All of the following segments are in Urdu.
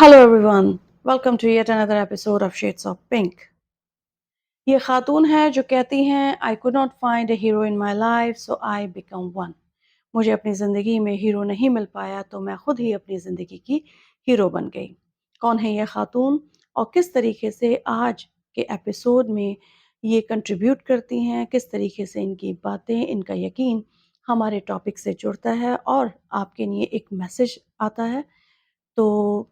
Hello everyone, welcome to yet another episode of Shades of Pink. یہ خاتون ہے جو کہتی ہیں I could not find a hero in my life so I become one. مجھے اپنی زندگی میں ہیرو نہیں مل پایا تو میں خود ہی اپنی زندگی کی ہیرو بن گئی. کون ہے یہ خاتون اور کس طریقے سے آج کے ایپیسوڈ میں یہ کنٹریبیوٹ کرتی ہیں، کس طریقے سے ان کی باتیں، ان کا یقین ہمارے ٹاپک سے جڑتا ہے اور آپ کے لیے ایک میسج آتا ہے. تو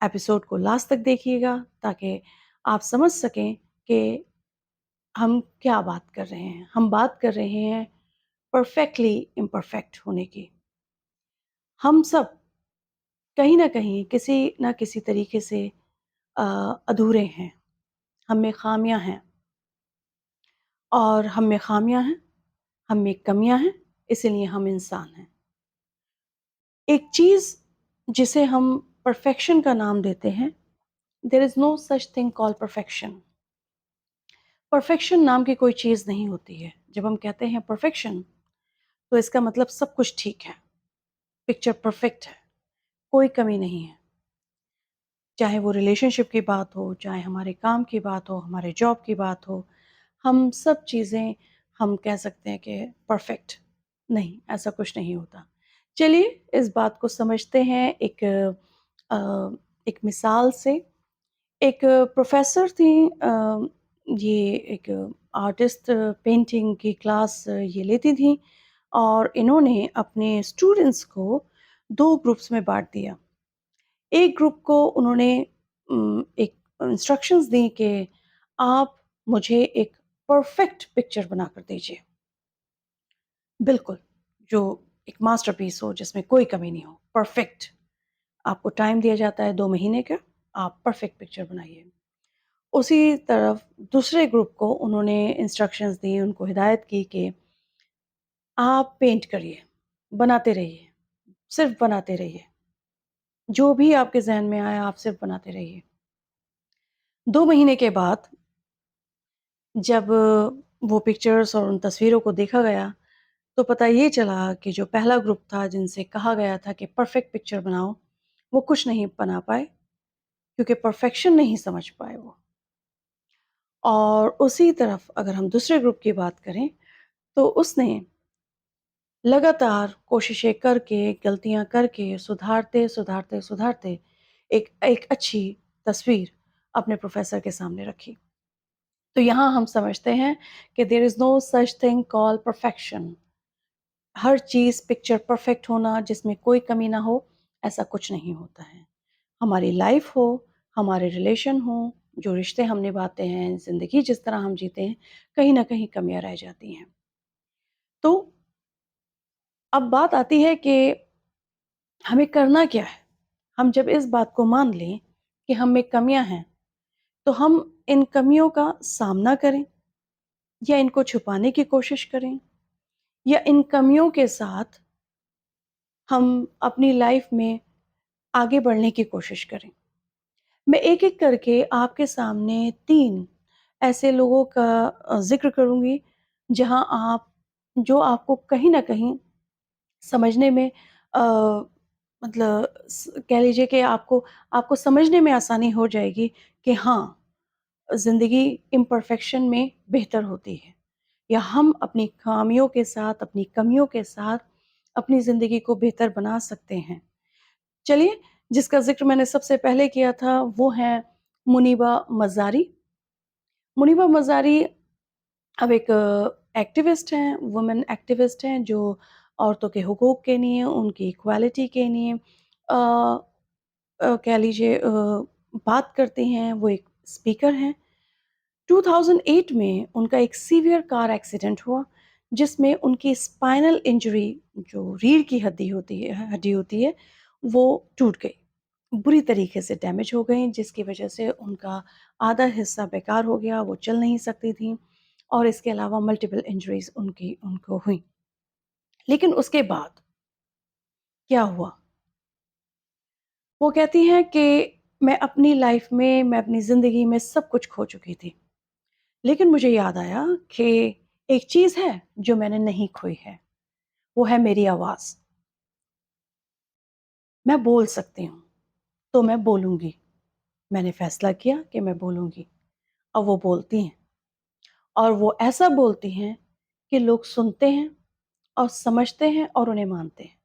ایپیسوڈ کو لاسٹ تک دیکھیے گا تاکہ آپ سمجھ سکیں کہ ہم کیا بات کر رہے ہیں. ہم بات کر رہے ہیں پرفیکٹلی امپرفیکٹ ہونے کی. ہم سب کہیں نہ کہیں کسی نہ کسی طریقے سے ادھورے ہیں، ہم میں خامیاں ہیں اور ہم میں خامیاں ہیں، ہم میں کمیاں ہیں، اسی لیے ہم انسان ہیں. ایک چیز جسے ہم پرفیکشن کا نام دیتے ہیں، there is no such thing called perfection. Perfection نام کی کوئی چیز نہیں ہوتی ہے. جب ہم کہتے ہیں پرفیکشن تو اس کا مطلب سب کچھ ٹھیک ہے، پکچر پرفیکٹ ہے، کوئی کمی نہیں ہے. چاہے وہ ریلیشن شپ کی بات ہو، چاہے ہمارے کام کی بات ہو، ہمارے جاب کی بات ہو، ہم سب چیزیں ہم کہہ سکتے ہیں کہ پرفیکٹ. نہیں، ایسا کچھ نہیں ہوتا. چلیے اس بات کو سمجھتے ہیں ایک مثال سے. ایک پروفیسر تھیں، یہ ایک آرٹسٹ، پینٹنگ کی کلاس یہ لیتی تھیں اور انہوں نے اپنے اسٹوڈنٹس کو 2 گروپس میں بانٹ دیا. ایک گروپ کو انہوں نے ایک انسٹرکشنز دیں کہ آپ مجھے ایک پرفیکٹ پکچر بنا کر دیجیے، بالکل جو ایک ماسٹر پیس ہو جس میں کوئی کمی نہیں ہو، پرفیکٹ. آپ کو ٹائم دیا جاتا ہے 2 مہینے کا، آپ پرفیکٹ پکچر بنائیے. اسی طرف دوسرے گروپ کو انہوں نے انسٹرکشنز دی، ان کو ہدایت کی کہ آپ پینٹ کریے، بناتے رہیے، صرف بناتے رہیے، جو بھی آپ کے ذہن میں آئے آپ صرف بناتے رہیے. 2 مہینے کے بعد جب وہ پکچرز اور ان تصویروں کو دیکھا گیا تو پتہ یہ چلا کہ جو پہلا گروپ تھا جن سے کہا گیا تھا کہ پرفیکٹ پکچر بناؤ، وہ کچھ نہیں بنا پائے کیونکہ پرفیکشن نہیں سمجھ پائے وہ. اور اسی طرف اگر ہم دوسرے گروپ کی بات کریں تو اس نے لگاتار کوششیں کر کے، غلطیاں کر کے، سدھارتے ایک اچھی تصویر اپنے پروفیسر کے سامنے رکھی. تو یہاں ہم سمجھتے ہیں کہ there is no such thing called perfection. ہر چیز پکچر پرفیکٹ ہونا، جس میں کوئی کمی نہ ہو، ایسا کچھ نہیں ہوتا ہے. ہماری لائف ہو، ہمارے ریلیشن ہوں، جو رشتے ہم نبھاتے ہیں، زندگی جس طرح ہم جیتے ہیں، کہیں نہ کہیں کمیاں رہ جاتی ہیں. تو اب بات آتی ہے کہ ہمیں کرنا کیا ہے. ہم جب اس بات کو مان لیں کہ ہم میں کمیاں ہیں تو ہم ان کمیوں کا سامنا کریں یا ان کو چھپانے کی کوشش کریں یا ان کمیوں کے ساتھ ہم اپنی لائف میں آگے بڑھنے کی کوشش کریں. میں ایک ایک کر کے آپ کے سامنے 3 ایسے لوگوں کا ذکر کروں گی جہاں جو آپ کو کہیں نہ کہیں سمجھنے میں مطلب کہہ لیجیے کہ آپ کو سمجھنے میں آسانی ہو جائے گی کہ ہاں، زندگی امپرفیکشن میں بہتر ہوتی ہے، یا ہم اپنی خامیوں کے ساتھ، اپنی کمیوں کے ساتھ اپنی زندگی کو بہتر بنا سکتے ہیں. چلیے، جس کا ذکر میں نے سب سے پہلے کیا تھا وہ ہیں منیبہ مزاری. منیبہ مزاری اب ایک ایکٹیوسٹ ہیں، وومن ایکٹیوسٹ ہیں جو عورتوں کے حقوق کے لیے، ان کی ایکوالٹی کے لیے کہہ لیجیے بات کرتی ہیں. وہ ایک اسپیکر ہیں. 2008 میں ان کا ایک سیویئر کار ایکسیڈنٹ ہوا جس میں ان کی اسپائنل انجری، جو ریڑھ کی ہڈی ہوتی ہے وہ ٹوٹ گئی، بری طریقے سے ڈیمیج ہو گئی، جس کی وجہ سے ان کا آدھا حصہ بیکار ہو گیا، وہ چل نہیں سکتی تھیں اور اس کے علاوہ ملٹیپل انجریز ان کو ہوئیں. لیکن اس کے بعد کیا ہوا؟ وہ کہتی ہیں کہ میں اپنی لائف میں اپنی زندگی میں سب کچھ کھو چکی تھی، لیکن مجھے یاد آیا کہ ایک چیز ہے جو میں نے نہیں کھوئی ہے، وہ ہے میری آواز. میں بول سکتی ہوں، تو میں بولوں گی، میں نے فیصلہ کیا کہ میں بولوں گی۔ اب وہ بولتی ہیں اور وہ ایسا بولتی ہیں کہ لوگ سنتے ہیں اور سمجھتے ہیں اور انہیں مانتے ہیں۔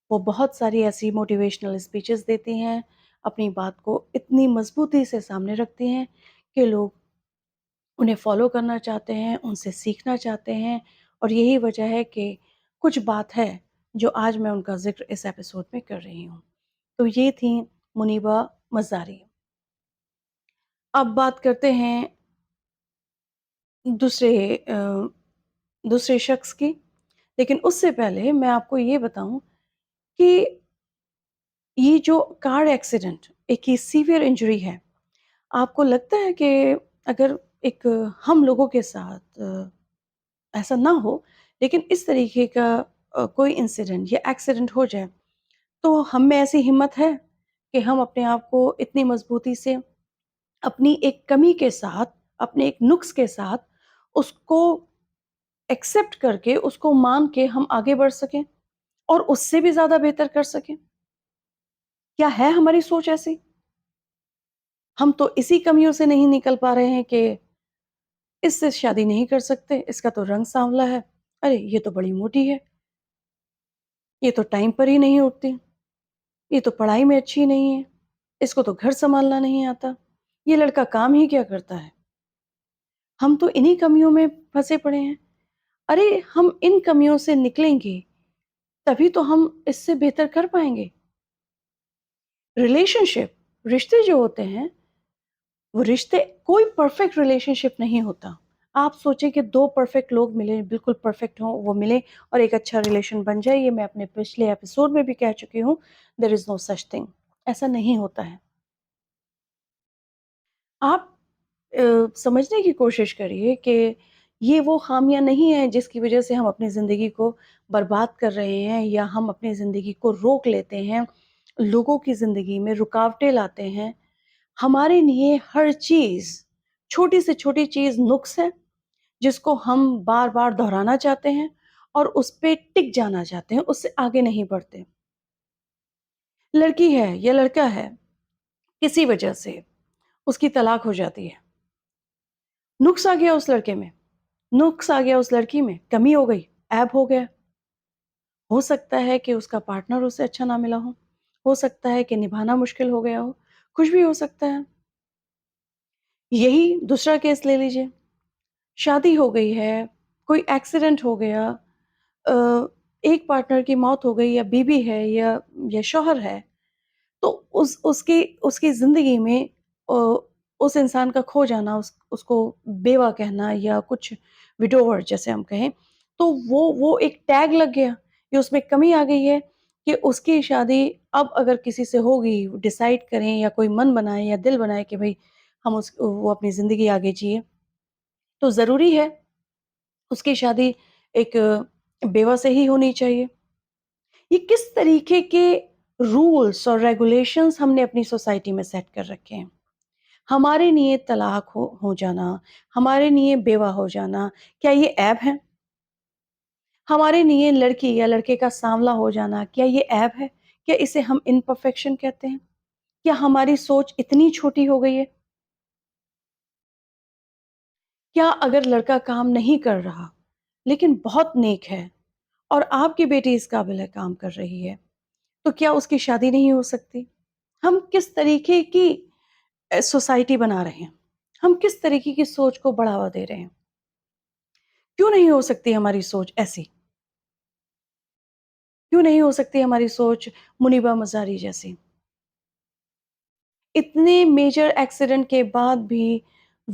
وہ بہت ساری ایسی موٹیویشنل اسپیچز دیتی ہیں، اپنی بات کو اتنی مضبوطی سے سامنے رکھتی ہیں کہ لوگ انہیں فالو کرنا چاہتے ہیں، ان سے سیکھنا چاہتے ہیں، اور یہی وجہ ہے کہ کچھ بات ہے جو آج میں ان کا ذکر اس ایپیسوڈ میں کر رہی ہوں۔ تو یہ تھیں منیبہ مزاری۔ اب بات کرتے ہیں دوسرے دوسرے شخص کی، لیکن اس سے پہلے میں آپ کو یہ بتاؤں کہ یہ جو کار ایکسیڈنٹ ایک یہ سیویئر انجری ہے، آپ کو لگتا ہے کہ اگر ایک ہم لوگوں کے ساتھ ایسا نہ ہو، لیکن اس طریقے کا کوئی انسیڈنٹ یا ایکسیڈنٹ ہو جائے، تو ہم میں ایسی ہمت ہے کہ ہم اپنے آپ کو اتنی مضبوطی سے اپنی ایک کمی کے ساتھ، اپنے ایک نقص کے ساتھ اس کو ایکسپٹ کر کے، اس کو مان کے ہم آگے بڑھ سکیں اور اس سے بھی زیادہ بہتر کر سکیں؟ کیا ہے ہماری سوچ ایسی؟ ہم تو اسی کمیوں سے نہیں نکل پا رہے ہیں کہ اس سے شادی نہیں کر سکتے، اس کا تو رنگ سانولا ہے، ارے یہ تو بڑی موٹی ہے، یہ تو ٹائم پر ہی نہیں اٹھتی، یہ تو پڑھائی میں اچھی نہیں ہے، اس کو تو گھر سنبھالنا نہیں آتا، یہ لڑکا کام ہی کیا کرتا ہے۔ ہم تو انہی کمیوں میں پھنسے پڑے ہیں۔ ارے ہم ان کمیوں سے نکلیں گے تبھی تو ہم اس سے بہتر کر پائیں گے۔ ریلیشن شپ، رشتے جو ہوتے ہیں، وہ رشتے کوئی پرفیکٹ ریلیشن شپ نہیں ہوتا۔ آپ سوچیں کہ دو پرفیکٹ لوگ ملیں، بالکل پرفیکٹ ہوں، وہ ملیں اور ایک اچھا ریلیشن بن جائے، یہ میں اپنے پچھلے ایپیسوڈ میں بھی کہہ چکی ہوں، دیر از نو سچ تھنگ، ایسا نہیں ہوتا ہے۔ آپ سمجھنے کی کوشش کریے کہ یہ وہ خامیاں نہیں ہیں جس کی وجہ سے ہم اپنی زندگی کو برباد کر رہے ہیں یا ہم اپنی زندگی کو روک لیتے ہیں، لوگوں کی زندگی میں رکاوٹیں لاتے ہیں۔ ہمارے لیے ہر چیز، چھوٹی سے چھوٹی چیز نقص ہے جس کو ہم بار بار دہرانا چاہتے ہیں اور اس پہ ٹک جانا چاہتے ہیں، اس سے آگے نہیں بڑھتے۔ لڑکی ہے یا لڑکا ہے، کسی وجہ سے اس کی طلاق ہو جاتی ہے، نقص آ گیا اس لڑکے میں، نقص آ گیا اس لڑکی میں، کمی ہو گئی، عیب ہو گیا۔ ہو سکتا ہے کہ اس کا پارٹنر اسے اچھا نہ ملا ہو سکتا ہے کہ نبھانا مشکل ہو گیا ہو، کچھ بھی ہو سکتا ہے۔ یہی دوسرا کیس لے لیجئے، شادی ہو گئی ہے، کوئی ایکسیڈنٹ ہو گیا، آ، ایک پارٹنر کی موت ہو گئی، یا بیوی ہے یا شوہر ہے، تو اس کی زندگی میں آ، اس انسان کا کھو جانا، اس کو بیوہ کہنا یا کچھ وڈوور جیسے ہم کہیں، تو وہ ایک ٹیگ لگ گیا، یہ اس میں کمی آ گئی ہے کہ اس کی شادی اب اگر کسی سے ہوگی، ڈیسائیڈ کریں یا کوئی من بنائے یا دل بنائے کہ بھئی ہم وہ اپنی زندگی آگے جیے، تو ضروری ہے اس کی شادی ایک بیوہ سے ہی ہونی چاہیے۔ یہ کس طریقے کے رولز اور ریگولیشنز ہم نے اپنی سوسائٹی میں سیٹ کر رکھے ہیں؟ ہمارے لیے طلاق ہو جانا، ہمارے لیے بیوہ ہو جانا، کیا یہ عیب ہے؟ ہمارے لیے لڑکی یا لڑکے کا سانولا ہو جانا، کیا یہ عیب ہے؟ کیا اسے ہم امپرفیکشن کہتے ہیں؟ کیا ہماری سوچ اتنی چھوٹی ہو گئی ہے؟ کیا اگر لڑکا کام نہیں کر رہا لیکن بہت نیک ہے اور آپ کی بیٹی اس قابل ہے، کام کر رہی ہے، تو کیا اس کی شادی نہیں ہو سکتی؟ ہم کس طریقے کی سوسائٹی بنا رہے ہیں؟ ہم کس طریقے کی سوچ کو بڑھاوا دے رہے ہیں؟ کیوں نہیں ہو سکتی ہماری سوچ ایسی؟ کیوں نہیں ہو سکتی ہماری سوچ منیبہ مزاری جیسی؟ اتنے میجر ایکسیڈنٹ کے بعد بھی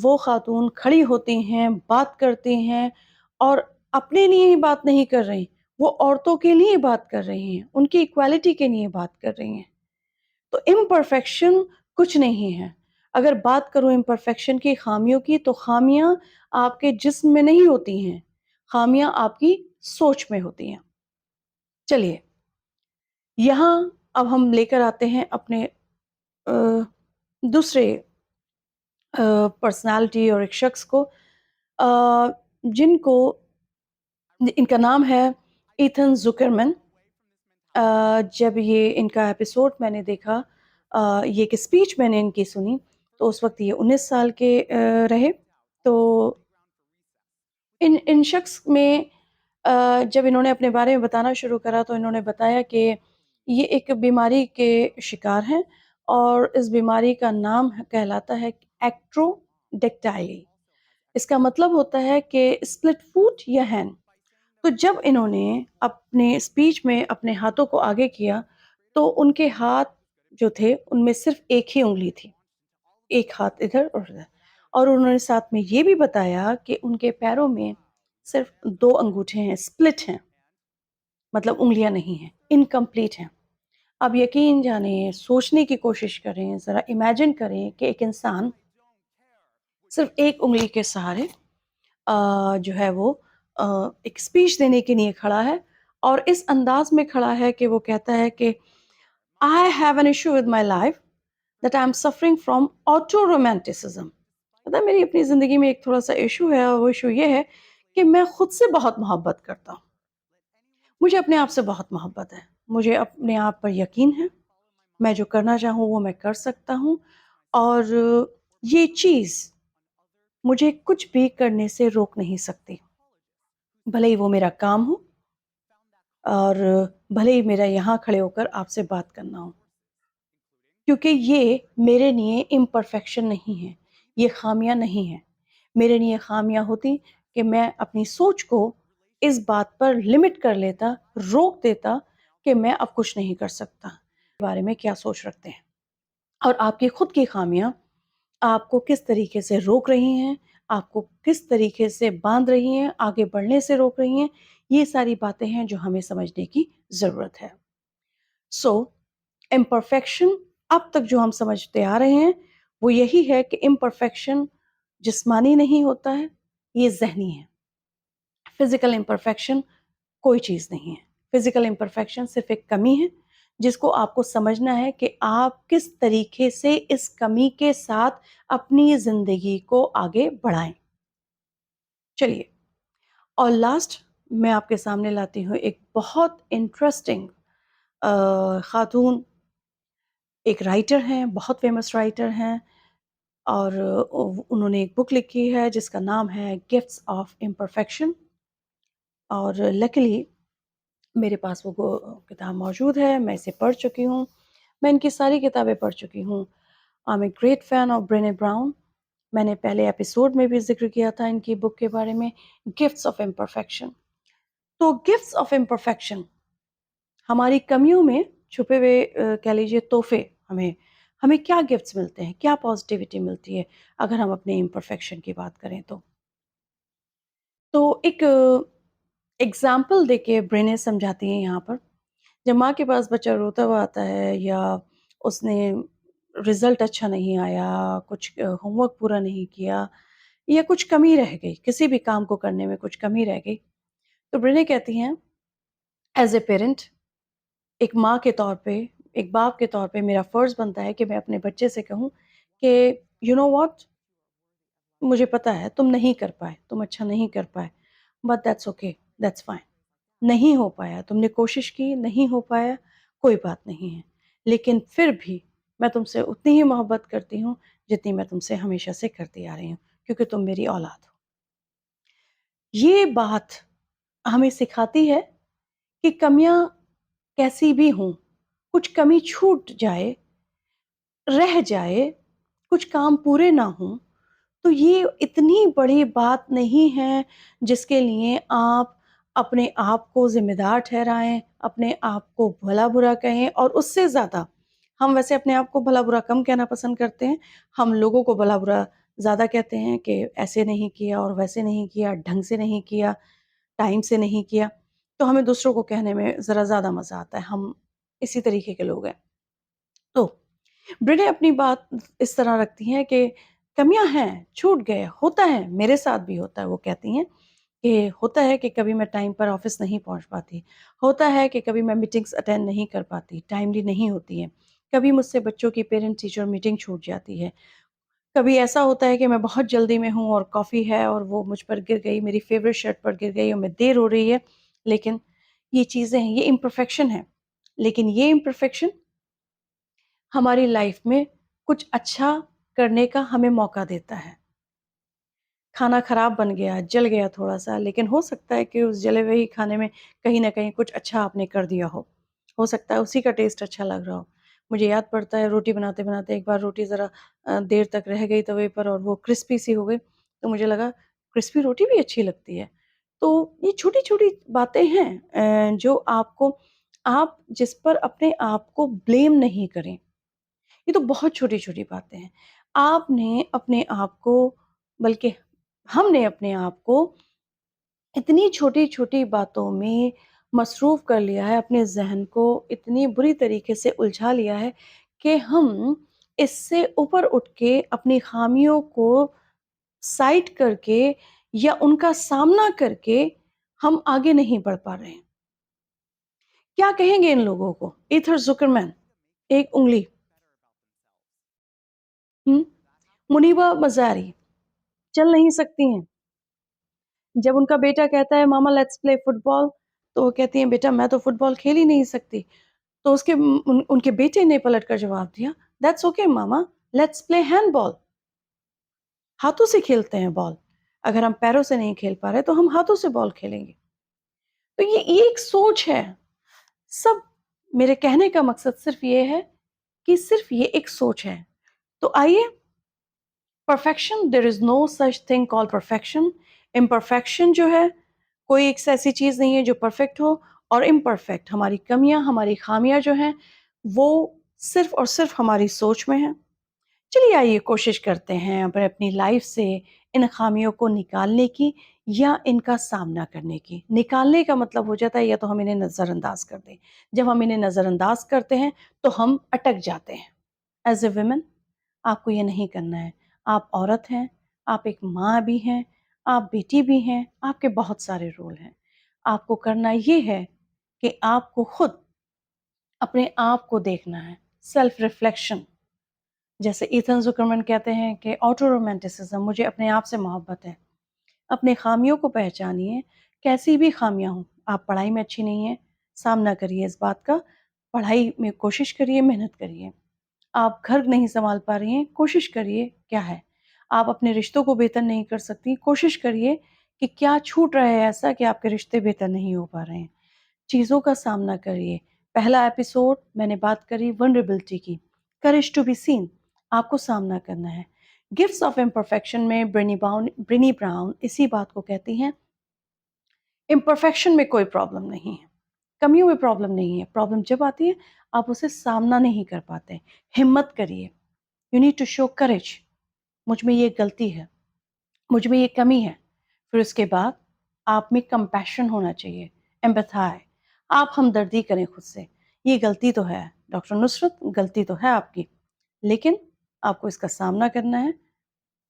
وہ خاتون کھڑی ہوتی ہیں، بات کرتی ہیں اور اپنے لیے ہی بات نہیں کر رہی، وہ عورتوں کے لیے بات کر رہی ہیں، ان کی ایکوالٹی کے لیے بات کر رہی ہیں۔ تو امپرفیکشن کچھ نہیں ہے۔ اگر بات کروں امپرفیکشن کی، خامیوں کی، تو خامیاں آپ کے جسم میں نہیں ہوتی ہیں، خامیاں آپ کی سوچ میں ہوتی ہیں۔ چلیے، یہاں اب ہم لے کر آتے ہیں اپنے آ، دوسرے پرسنالٹی اور ایک شخص کو، آ، جن کو، ان کا نام ہے ایتھن زکرمن۔ جب یہ ان کا ایپیسوڈ میں نے دیکھا یہ ایک اسپیچ میں نے ان کی سنی، تو اس وقت یہ 19 سال کے رہے۔ تو ان شخص میں جب انہوں نے اپنے بارے میں بتانا شروع کرا تو انہوں نے بتایا کہ یہ ایک بیماری کے شکار ہیں، اور اس بیماری کا نام کہلاتا ہے ایکٹروڈیکٹائلی۔ اس کا مطلب ہوتا ہے کہ اسپلٹ فوٹ یا ہینڈ۔ تو جب انہوں نے اپنے اسپیچ میں اپنے ہاتھوں کو آگے کیا تو ان کے ہاتھ جو تھے ان میں صرف ایک ہی انگلی تھی، ایک ہاتھ ادھر اور ادھر، اور انہوں نے ساتھ میں یہ بھی بتایا کہ ان کے پیروں میں صرف 2 انگوٹھے ہیں، اسپلٹ ہیں، مطلب انگلیاں نہیں ہیں، انکمپلیٹ ہیں۔ اب یقین جانیں، سوچنے کی کوشش کریں، ذرا امیجن کریں کہ ایک انسان صرف ایک انگلی کے سہارے جو ہے وہ ایک اسپیچ دینے کے لیے کھڑا ہے، اور اس انداز میں کھڑا ہے کہ وہ کہتا ہے کہ I have an issue with my life that I'm suffering from auto romanticism۔ پتہ ہے میری اپنی زندگی میں ایک تھوڑا سا ایشو ہے، اور وہ ایشو یہ ہے کہ میں خود سے بہت محبت کرتا ہوں، مجھے اپنے آپ سے بہت محبت ہے، مجھے اپنے آپ پر یقین ہے، میں جو کرنا چاہوں وہ میں کر سکتا ہوں، اور یہ چیز مجھے کچھ بھی کرنے سے روک نہیں سکتی، بھلے ہی وہ میرا کام ہو، اور بھلے ہی میرا یہاں کھڑے ہو کر آپ سے بات کرنا ہو، کیونکہ یہ میرے لیے امپرفیکشن نہیں ہے، یہ خامیاں نہیں ہیں۔ میرے لیے خامیاں ہوتی کہ میں اپنی سوچ کو اس بات پر لمٹ کر لیتا، روک دیتا کہ میں اب کچھ نہیں کر سکتا۔ اس بارے میں کیا سوچ رکھتے ہیں، اور آپ کی خود کی خامیاں آپ کو کس طریقے سے روک رہی ہیں، آپ کو کس طریقے سے باندھ رہی ہیں، آگے بڑھنے سے روک رہی ہیں، یہ ساری باتیں ہیں جو ہمیں سمجھنے کی ضرورت ہے۔ سو امپرفیکشن اب تک جو ہم سمجھتے آ رہے ہیں وہ یہی ہے کہ امپرفیکشن جسمانی نہیں ہوتا ہے، یہ ذہنی ہے۔ فزیکل امپرفیکشن کوئی چیز نہیں ہے، فزیکل امپرفیکشن صرف ایک کمی ہے جس کو آپ کو سمجھنا ہے کہ آپ کس طریقے سے اس کمی کے ساتھ اپنی زندگی کو آگے بڑھائیں۔ چلیے، اور لاسٹ میں آپ کے سامنے لاتی ہوں ایک بہت انٹرسٹنگ خاتون، ایک رائٹر ہیں، بہت فیمس رائٹر ہیں، اور انہوں نے ایک بک لکھی ہے جس کا نام ہے گفٹس آف امپرفیکشن، اور لکیلی میرے پاس وہ کتاب موجود ہے، میں اسے پڑھ چکی ہوں، میں ان کی ساری کتابیں پڑھ چکی ہوں۔ I'm a great fan of Brené Brown۔ میں نے پہلے ایپیسوڈ میں بھی ذکر کیا تھا ان کی بک کے بارے میں، گفٹس آف امپرفیکشن۔ تو گفٹس آف امپرفیکشن ہماری کمیوں میں چھپے ہوئے کہہ لیجیے تحفے، ہمیں کیا گفٹس ملتے ہیں، کیا پازیٹیوٹی ملتی ہے اگر ہم اپنے امپرفیکشن کی بات کریں تو ایک ایگزامپل دے کے برنے سمجھاتی ہیں یہاں پر۔ جب ماں کے پاس بچہ روتا ہوا آتا ہے، یا اس نے رزلٹ اچھا نہیں آیا، کچھ ہوم ورک پورا نہیں کیا، یا کچھ کمی رہ گئی، کسی بھی کام کو کرنے میں کچھ کمی رہ گئی، تو برنے کہتی ہیں ایز اے پیرنٹ، ایک ماں کے طور پہ، ایک باپ کے طور پہ میرا فرض بنتا ہے کہ میں اپنے بچے سے کہوں کہ یو نو واٹ، مجھے پتا ہے تم نہیں کر پائے، تم اچھا نہیں کر پائے، but that's okay, that's fine. نہیں ہو پایا، تم نے کوشش کی، نہیں ہو پایا، کوئی بات نہیں ہے، لیکن پھر بھی میں تم سے اتنی ہی محبت کرتی ہوں جتنی میں تم سے ہمیشہ سے کرتی آ رہی ہوں، کیونکہ تم میری اولاد ہو۔ یہ بات ہمیں سکھاتی ہے کہ کمیاں کیسی بھی ہوں، کچھ کمی چھوٹ جائے، رہ جائے، کچھ کام پورے نہ ہوں، تو یہ اتنی بڑی بات نہیں ہے جس کے لیے آپ اپنے آپ کو ذمہ دار ٹھہرائیں، اپنے آپ کو بھلا برا کہیں، اور اس سے زیادہ ہم ویسے اپنے آپ کو بھلا برا کم کہنا پسند کرتے ہیں، ہم لوگوں کو بھلا برا زیادہ کہتے ہیں کہ ایسے نہیں کیا اور ویسے نہیں کیا، ڈھنگ سے نہیں کیا، ٹائم سے نہیں کیا، تو ہمیں دوسروں کو کہنے میں ذرا زیادہ مزہ آتا ہے، ہم اسی طریقے کے لوگ ہیں۔ تو برنے اپنی بات اس طرح رکھتی ہیں کہ کمیاں ہیں، چھوٹ گئے، ہوتا ہے، میرے ساتھ بھی ہوتا ہے۔ وہ کہتی ہیں کہ ہوتا ہے کہ کبھی میں ٹائم پر آفس نہیں پہنچ پاتی، ہوتا ہے کہ کبھی میں میٹنگز اٹینڈ نہیں کر پاتی، ٹائملی نہیں ہوتی ہیں، کبھی مجھ سے بچوں کی پیرنٹ ٹیچر میٹنگ چھوٹ جاتی ہے، کبھی ایسا ہوتا ہے کہ میں بہت جلدی میں ہوں اور کافی ہے اور وہ مجھ پر گر گئی، میری فیوریٹ شرٹ پر گر گئی اور میں دیر ہو رہی ہے، لیکن یہ چیزیں ہیں، یہ امپرفیکشن ہے، لیکن یہ امپرفیکشن ہماری لائف میں کچھ اچھا کرنے کا ہمیں موقع دیتا ہے. کھانا خراب بن گیا، جل گیا تھوڑا سا، لیکن ہو سکتا ہے کہ اس جلے ہوئے ہی کھانے میں کہیں نہ کہیں کچھ اچھا آپ نے کر دیا ہو سکتا ہے اسی کا ٹیسٹ اچھا لگ رہا ہو. مجھے یاد پڑتا ہے روٹی بناتے بناتے ایک بار روٹی ذرا دیر تک رہ گئی توے پر اور وہ کرسپی سی ہو گئی، تو مجھے لگا کرسپی روٹی بھی اچھی لگتی ہے. تو یہ چھوٹی چھوٹی باتیں ہیں جو آپ جس پر اپنے آپ کو بلیم نہیں کریں. یہ تو بہت چھوٹی چھوٹی باتیں ہیں. آپ نے اپنے آپ کو، بلکہ ہم نے اپنے آپ کو اتنی چھوٹی چھوٹی باتوں میں مصروف کر لیا ہے، اپنے ذہن کو اتنی بری طریقے سے الجھا لیا ہے کہ ہم اس سے اوپر اٹھ کے اپنی خامیوں کو سائٹ کر کے یا ان کا سامنا کر کے ہم آگے نہیں بڑھ پا رہے ہیں. کیا کہیں گے ان لوگوں کو؟ ایتھر زکرمین، ایک انگلی. منیبا مزاری چل نہیں سکتی ہیں. جب ان کا بیٹا کہتا ہے ماما لیٹس پلے فٹ بال، تو وہ کہتی ہیں بیٹا میں تو فٹ بال کھیل ہی نہیں سکتی. تو ان کے بیٹے نے پلٹ کر جواب دیا that's okay mama let's play handball. ہاتھوں سے کھیلتے ہیں بال. اگر ہم پیروں سے نہیں کھیل پا رہے تو ہم ہاتھوں سے بال کھیلیں گے. تو یہ ایک سوچ ہے. سب میرے کہنے کا مقصد صرف یہ ہے کہ صرف یہ ایک سوچ ہے. تو آئیے، پرفیکشن، دیر از نو سچ تھنگ کال پرفیکشن. امپرفیکشن جو ہے، کوئی ایک ایسی چیز نہیں ہے جو پرفیکٹ ہو، اور امپرفیکٹ ہماری کمیاں، ہماری خامیاں جو ہیں وہ صرف اور صرف ہماری سوچ میں ہیں. چلیے آئیے کوشش کرتے ہیں اپنی لائف سے ان خامیوں کو نکالنے کی یا ان کا سامنا کرنے کی. نکالنے کا مطلب ہو جاتا ہے یا تو ہم انہیں نظر انداز کر دیں. جب ہم انہیں نظر انداز کرتے ہیں تو ہم اٹک جاتے ہیں. ایز اے ویمن آپ کو یہ نہیں کرنا ہے. آپ عورت ہیں، آپ ایک ماں بھی ہیں، آپ بیٹی بھی ہیں، آپ کے بہت سارے رول ہیں. آپ کو کرنا یہ ہے کہ آپ کو خود اپنے آپ کو دیکھنا ہے. Self reflection. جیسے ایتھن زکرمن کہتے ہیں کہ آٹو رومانٹسزم، مجھے اپنے آپ سے محبت ہے. اپنے خامیوں کو پہچانیے، کیسی بھی خامیاں ہوں. آپ پڑھائی میں اچھی نہیں ہیں، سامنا کریے اس بات کا. پڑھائی میں کوشش کریے، محنت کریے. آپ گھر نہیں سنبھال پا رہی ہیں، کوشش کریے کیا ہے. آپ اپنے رشتوں کو بہتر نہیں کر سکتی، کوشش کریے کہ کیا چھوٹ رہا ہے ایسا کہ آپ کے رشتے بہتر نہیں ہو پا رہے ہیں. چیزوں کا سامنا کریے. پہلا ایپیسوڈ میں نے بات کری ونریبلٹی کی. Courage to be seen. آپ کو سامنا کرنا ہے. گفٹس آف امپرفیکشن میں برینی براؤن اسی بات کو کہتی ہیں. امپرفیکشن میں کوئی پرابلم نہیں ہے، کمیوں میں پرابلم نہیں ہے. پرابلم جب آتی ہے آپ اسے سامنا نہیں کر پاتے. ہمت کریے. You need to show courage. مجھ میں یہ غلطی ہے، مجھ میں یہ کمی ہے. پھر اس کے بعد آپ میں کمپیشن ہونا چاہیے، ایمپتھائی. آپ ہمدردی کریں خود سے. یہ غلطی تو ہے ڈاکٹر نصرت، غلطی تو ہے آپ کی، لیکن آپ کو اس کا سامنا کرنا ہے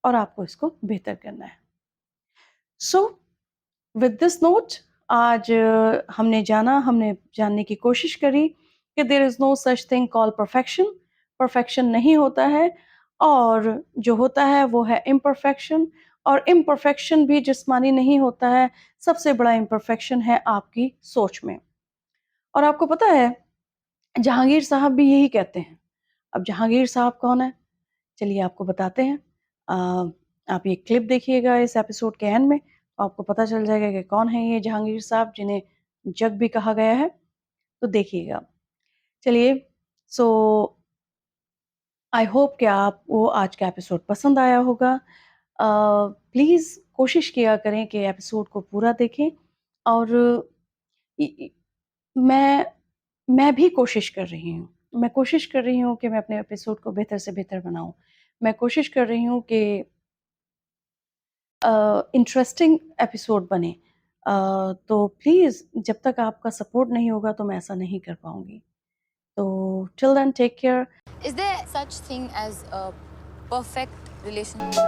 اور آپ کو اس کو بہتر کرنا ہے. سو ود دس نوٹ، آج ہم نے جاننے کی کوشش کری کہ دیر از نو سچ تھنگ کال پرفیکشن. پرفیکشن نہیں ہوتا ہے، اور جو ہوتا ہے وہ ہے امپرفیکشن. اور امپرفیکشن بھی جسمانی نہیں ہوتا ہے. سب سے بڑا امپرفیکشن ہے آپ کی سوچ میں. اور آپ کو پتا ہے جہانگیر صاحب بھی یہی کہتے ہیں. اب جہانگیر صاحب کون ہے؟ چلیے آپ کو بتاتے ہیں. آپ یہ کلپ دیکھیے گا اس ایپیسوڈ کے اینڈ میں، آپ کو پتہ چل جائے گا کہ کون ہے یہ جہانگیر صاحب جنہیں جگ بھی کہا گیا ہے. تو دیکھیے گا. چلیے، سو آئی ہوپ کہ آپ کو آج کا ایپیسوڈ پسند آیا ہوگا. پلیز کوشش کیا کریں کہ ایپیسوڈ کو پورا دیکھیں. اور میں بھی کوشش کر رہی ہوں. میں کوشش کر رہی ہوں کہ میں اپنے ایپیسوڈ کو بہتر سے بہتر بناؤں. میں کوشش کر رہی ہوں کہ انٹرسٹنگ ایپیسوڈ بنے. تو پلیز جب تک آپ کا سپورٹ نہیں ہوگا تو میں ایسا نہیں کر پاؤں گی. تو till then take care. Is there such thing as a perfect relationship?